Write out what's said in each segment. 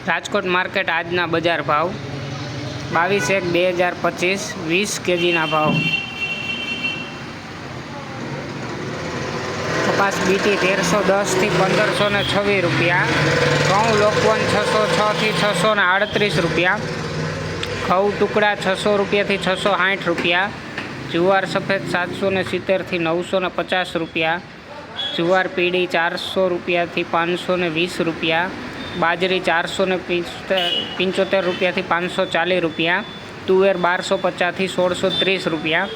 Rajkot market આજના બજાર ભાવ 22/1/2025 20 કેજીના ભાવ। કપાસ બીટી 1310 થી 1526 રૂપિયા। ઘઉં લોકવન 606 થી 638 રૂપિયા। ઘઉં ટુકડા 600 રૂપિયાથી 660 રૂપિયા। જુવાર સફેદ 770 થી 950 રૂપિયા। જુવાર પીળી 400 રૂપિયાથી 520 રૂપિયા। બાજરી 475 રૂપિયાથી 540 રૂપિયા। તુવેર 1250 થી 1630 રૂપિયા।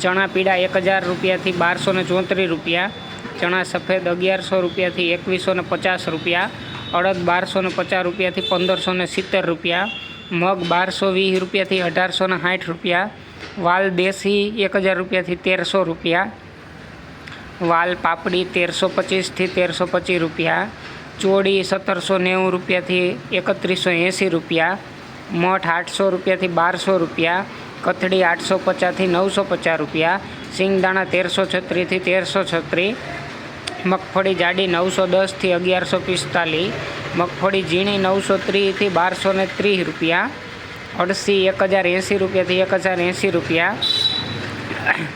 ચણા પીળા 1000 રૂપિયાથી 1234 રૂપિયા। ચણા સફેદ 1100 રૂપિયાથી 2150 રૂપિયા। અડદ 1250 રૂપિયાથી 1570 રૂપિયા। મગ 1220 રૂપિયાથી 1860 રૂપિયા। વાલ દેશી 1000 રૂપિયાથી 1300 રૂપિયા। વાલ પાપડી 1325 થી 1325 રૂપિયા। ચોળી 1790 રૂપિયાથી 3180 રૂપિયા। મઠ 800 રૂપિયાથી 1200 રૂપિયા। કથળી 850 થી 950 રૂપિયા। સિંગદાણા 1336 થી 1336। મગફળી જાડી 910 થી 1145। મગફળી ઝીણી 930 થી 1230 રૂપિયા। અળસી 1080 રૂપિયાથી 1080 રૂપિયા।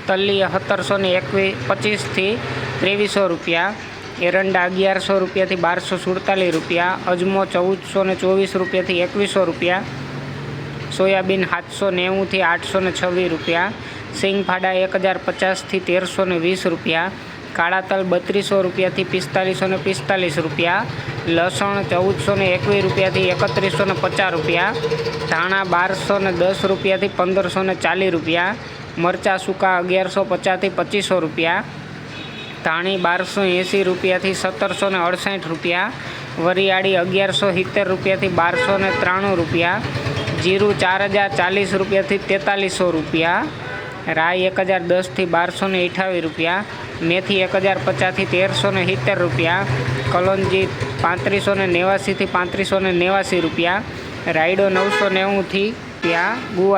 તલી 1725 થી 2300 રૂપિયા। એરંડા 1100 રૂપિયાથી 1247 રૂપિયા। અજમો 1424 રૂપિયાથી 2100 રૂપિયા। સોયાબીન 790 થી 826 રૂપિયા। સિંગફાડા 1050 થી 1320 રૂપિયા। કાળા તલ 3200 રૂપિયાથી 4545 રૂપિયા। લસણ 1421 રૂપિયાથી 3150 રૂપિયા। ધાણા 1210 રૂપિયાથી 1540 રૂપિયા। મરચાં સૂકા 1150 થી 2500 રૂપિયા। ધાણી 1280 રૂપિયાથી 1768 રૂપિયા। વરિયાળી 1170 રૂપિયાથી 1293 રૂપિયા। જીરું 4040 રૂપિયાથી 4300 રૂપિયા। રાઈ 1010 થી 1228 રૂપિયા। મેથી 1050 થી 1370 રૂપિયા। કલોંજી 3589 થી 3589 રૂપિયા। રાયડો 990 થી રૂપિયા। ગુવાર